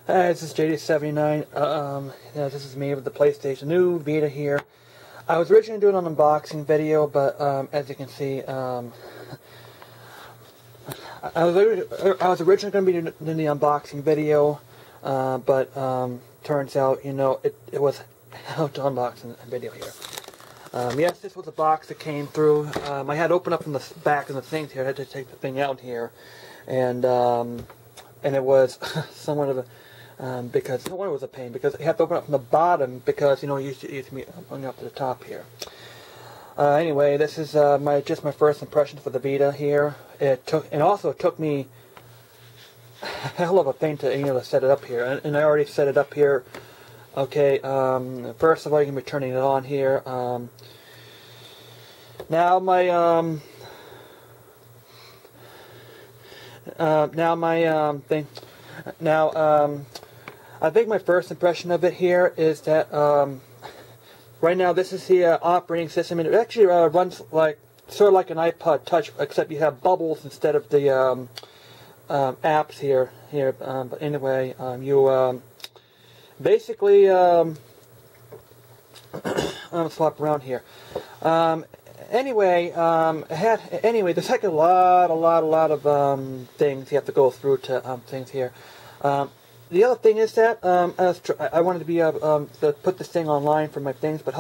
Hi, this is JD79. Yeah, this is me with the PlayStation new Vita here. I was originally doing an unboxing video, but as you can see, I was originally going to be doing the unboxing video, but turns out, you know, it was hell to unboxing video here. Yes, this was a box that came through. I had to open up from the back of the things here. I had to take the thing out here, and it was somewhat of a because no one was a pain, because you have to open up from the bottom, because you know you used to be going up to the top here. Anyway, this is just my first impression for the Vita here. It also took me a hell of a thing to to set it up here, and I already set it up here. Okay, first of all, you can be turning it on here. Now my I think my first impression of it here is that right now this is the operating system, and it actually runs like sort of like an iPod Touch, except you have bubbles instead of the apps here. But anyway, you basically I'm swap around here. Anyway, there's like a lot of things you have to go through to things here. The other thing is that I wanted to be to put this thing online for my things, but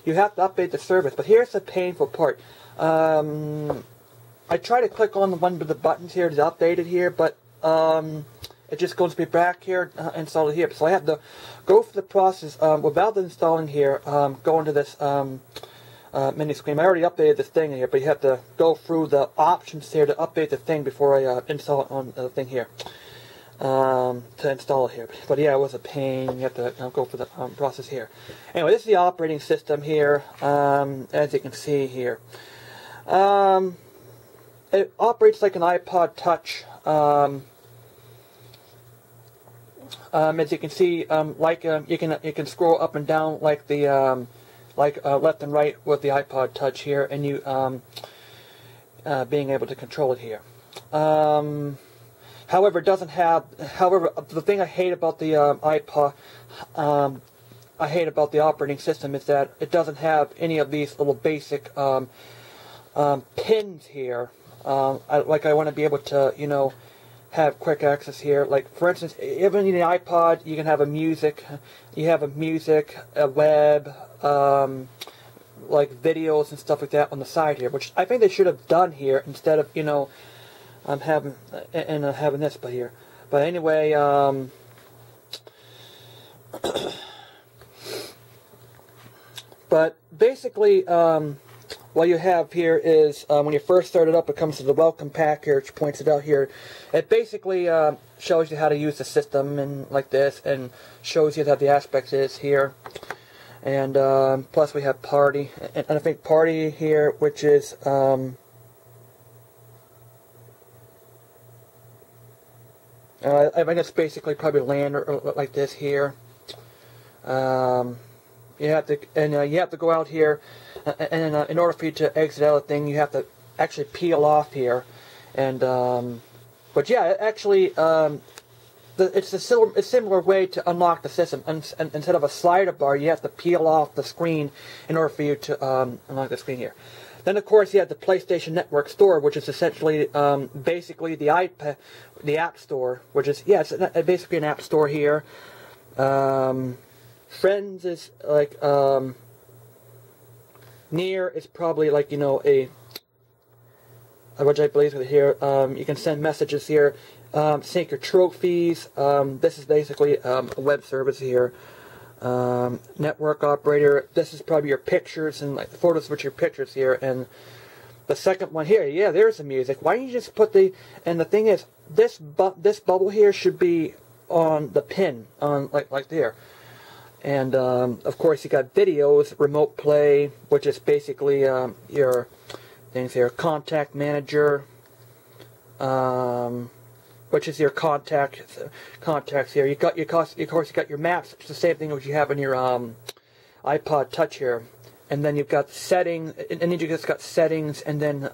you have to update the service. But here's the painful part. I try to click on one of the buttons here to update it here, but it just goes to be back here, install it here. So I have to go through the process without installing here. Go into this mini screen. I already updated this thing here, but you have to go through the options here to update the thing before I install it on the thing here. To install it here. But yeah, it was a pain. You have to go for the process here. Anyway, this is the operating system here, as you can see here. It operates like an iPod Touch. As you can see, you can scroll up and down like the left and right with the iPod Touch here, and you being able to control it here. However, it doesn't have. However, the thing I hate about the iPod, I hate about the operating system is that it doesn't have any of these little basic pins here. I want to be able to, have quick access here. Like for instance, even in the iPod, you can have a music. You have a web, like videos and stuff like that on the side here, which I think they should have done here instead of I'm having this, but here. But anyway, but basically, what you have here is when you first start it up, it comes to the welcome pack here, which points it out here. It basically shows you how to use the system and like this, and shows you how the aspects is here. And plus we have party, and I think party here, which is I think it's basically probably land or like this here. You have to go out here, and in order for you to exit out of the thing, you have to actually peel off here. And but yeah, actually, it's a similar way to unlock the system. And instead of a slider bar, you have to peel off the screen in order for you to unlock the screen here. Then, of course, you have the PlayStation Network Store, which is essentially, basically the App Store, which is, yeah, it's basically an App Store here. Friends is like, Near is probably like, which I believe is here. You can send messages here, sync your trophies. This is basically a web service here. Network operator. This is probably your pictures and like the photos with your pictures here. And the second one here, yeah, there's the music. Why don't you just put and the thing is, this bubble here should be on the pin, on like there. And of course you got videos, remote play, which is basically your things here, contact manager, which is your contacts here. You got of course you got your maps. It's the same thing as you have in your iPod Touch here. And then you've got settings, and then you just got settings, and then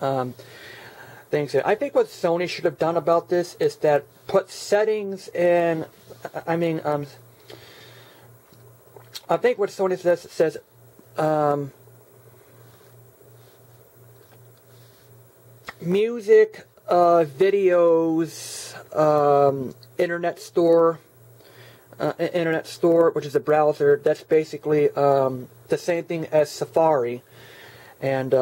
things here. I think what Sony should have done about this is that put settings in I mean, I think what Sony says, music, videos, internet store, which is a browser. That's basically the same thing as Safari, and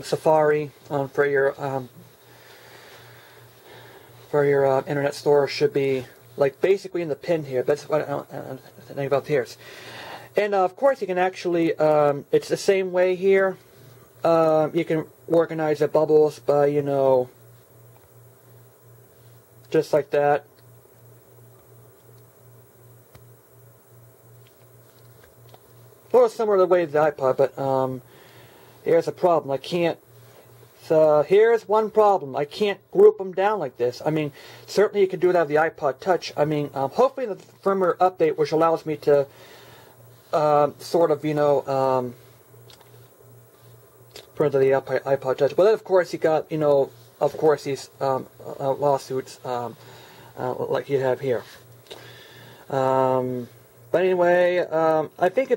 Safari for your internet store should be like basically in the pin here. That's what I think about here. And of course you can actually, it's the same way here. You can organize the bubbles by, you know, just like that. A little similar to the way of the iPod, but here's a problem. I can't. So here's one problem. I can't group them down like this. I mean, certainly you can do that with the iPod Touch. I mean, hopefully the firmware update, which allows me to sort of, you know, put into the iPod Touch. But then, of course, you got, you know, of course, these lawsuits like you have here. But anyway, I think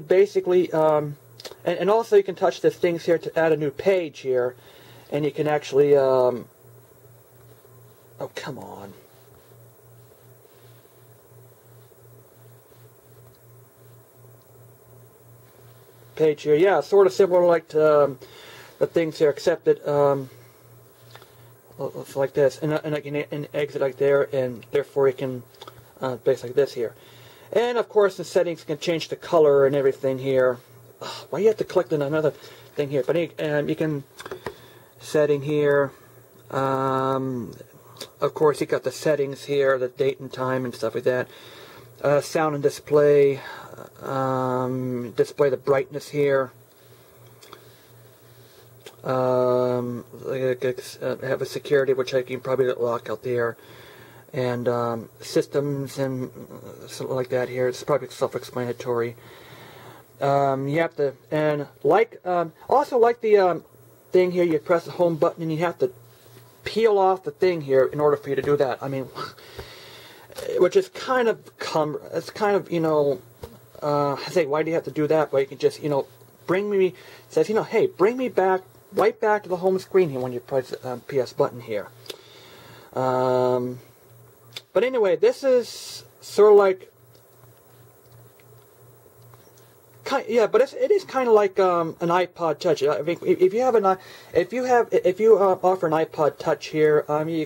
basically. And also you can touch the things here to add a new page here, and you can actually, oh come on. Page here, yeah, sort of similar like to the things here, except that it's like this, and I can exit like there, and therefore you can base like this here. And of course the settings can change the color and everything here. Why you have to click on another thing here? But you can setting here. Of course, you got the settings here, the date and time and stuff like that. Sound and display. Display the brightness here. Have a security, which I can probably lock out there. And systems and something like that here. It's probably self-explanatory. You have to, and like, also like the thing here, you press the home button and you have to peel off the thing here in order for you to do that. I mean, which is kind of, it's kind of, you know, I say, why do you have to do that? Well, you can just, you know, bring me, it says, you know, hey, bring me back, right back to the home screen here when you press the PS button here. But anyway, this is sort of like, yeah, but it is kind of like an iPod Touch. I mean, if you offer an iPod Touch here, you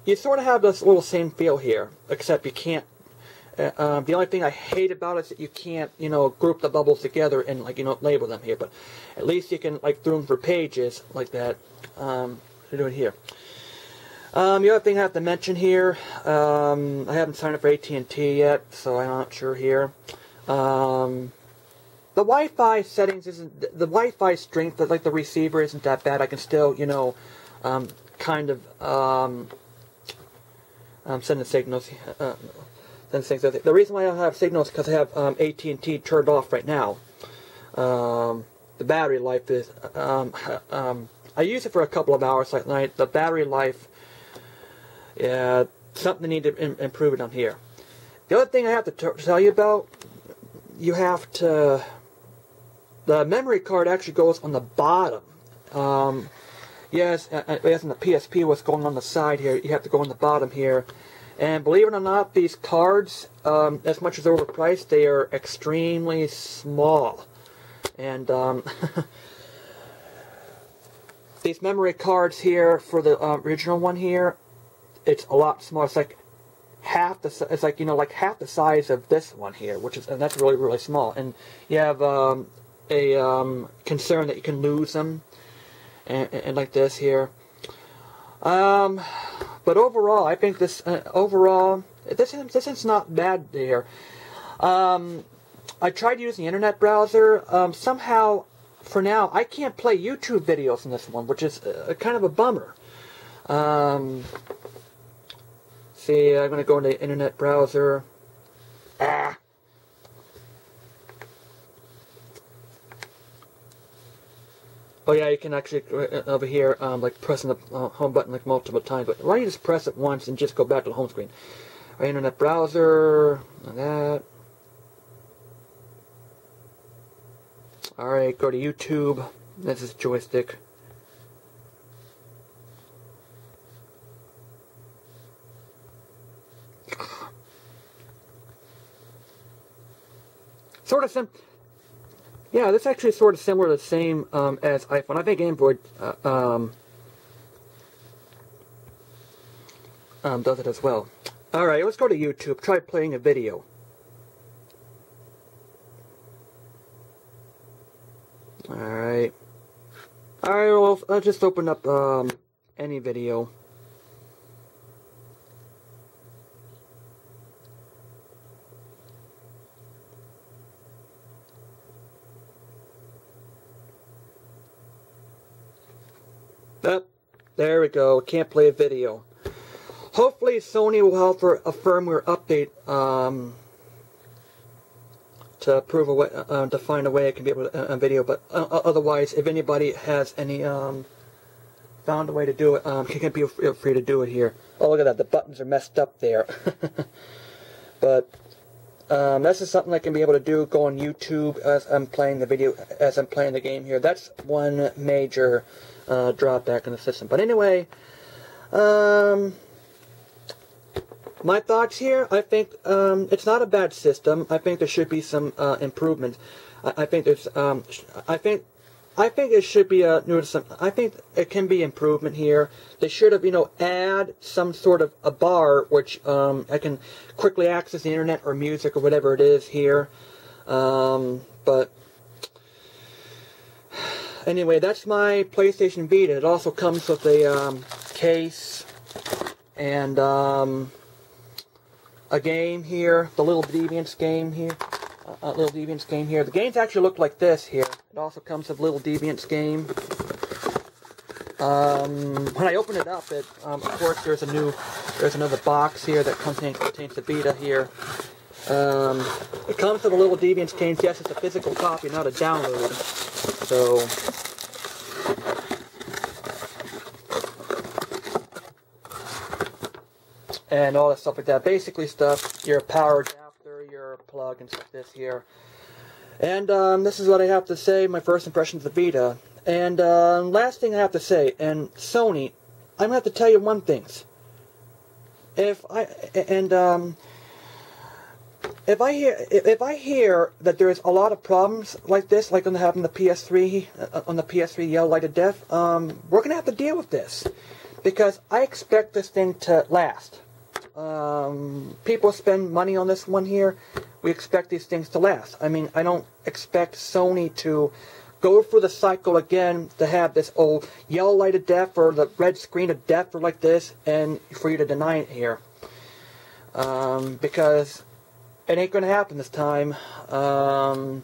you sort of have this little same feel here, except you can't. The only thing I hate about it is that you can't, you know, group the bubbles together and, like, you know, label them here. But at least you can, like, through them for pages like that. To do it here. The other thing I have to mention here, I haven't signed up for AT&T yet, so I'm not sure here. The Wi-Fi settings isn't, the Wi-Fi strength, like the receiver isn't that bad. I can still, you know, kind of, send the signals, the reason why I don't have signals is because I have, AT&T turned off right now. The battery life is, I use it for a couple of hours at night. The battery life, yeah, something need to improve it on here. The other thing I have to tell you about, you have to, the memory card actually goes on the bottom. Yes, as in the PSP, what's going on the side here, you have to go on the bottom here. And believe it or not, these cards, as much as they're overpriced, they are extremely small. And these memory cards here for the original one here, it's a lot smaller. It's like half the, it's like, you know, like half the size of this one here, which is, and that's really, really small. And you have a concern that you can lose them, and like this here. But overall, I think this this is not bad there. I tried using the internet browser. Somehow, for now, I can't play YouTube videos in this one, which is kind of a bummer. See, I'm going to go into the internet browser. Oh yeah, you can actually over here like pressing the home button like multiple times. But why don't you just press it once and just go back to the home screen? Our internet browser, like that. All right, go to YouTube. This is joystick. Sort of sim. Yeah, this actually is sort of similar to the same as iPhone. I think Android does it as well. Alright, let's go to YouTube. Try playing a video. Alright. Alright, well, I'll just open up any video. There we go. Can't play a video. Hopefully Sony will offer a firmware update to prove a way, to find a way it can be able to a video. But otherwise, if anybody has any found a way to do it, you can feel free to do it here. Oh, look at that. The buttons are messed up there. But this is something I can be able to do. Go on YouTube as I'm playing the video, as I'm playing the game here. That's one major drawback in the system. But anyway, my thoughts here. I think it's not a bad system. I think there should be some improvements. I think there's. I think it should be a. I think it can be improvement here. They should have, add some sort of a bar which I can quickly access the internet or music or whatever it is here. But anyway, that's my PlayStation Vita. It also comes with a case and a game here, the Little Deviants game here. The games actually look like this here. It also comes with Little Deviants game. When I open it up, of course there's another box here that contains the Vita here. It comes with a Little Deviants game. Yes, it's a physical copy, not a download. So and all that stuff like that. Basically stuff, your power adapter, your plug, and stuff like this here. And this is what I have to say, my first impressions of the Vita. And last thing I have to say, and Sony, I'm going to have to tell you one thing. If I hear that there's a lot of problems like this, like on the PS3, on the PS3 yellow light of death, we're going to have to deal with this. Because I expect this thing to last. People spend money on this one here. We expect these things to last. I mean, I don't expect Sony to go through the cycle again to have this old yellow light of death or the red screen of death or like this, and for you to deny it here. Because it ain't going to happen this time. Of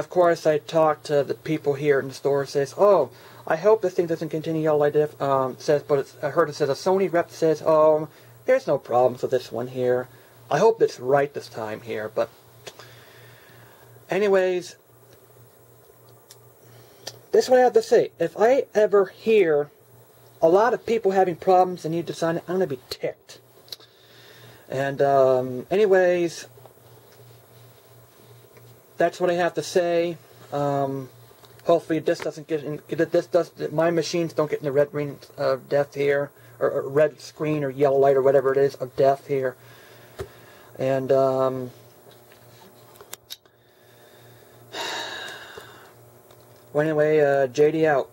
course, I talked to the people here in the store. Says, "Oh, I hope this thing doesn't continue yellow light of death." Says, but I heard it says a Sony rep says, "Oh, there's no problems with this one here." I hope that's right this time here. But anyways, this is what I have to say. If I ever hear a lot of people having problems and need to sign it, I'm going to be ticked. And anyways, that's what I have to say. Hopefully this doesn't get my machines don't get in the red ring of death here, or red screen or yellow light or whatever it is of death here. And well, anyway, JD out.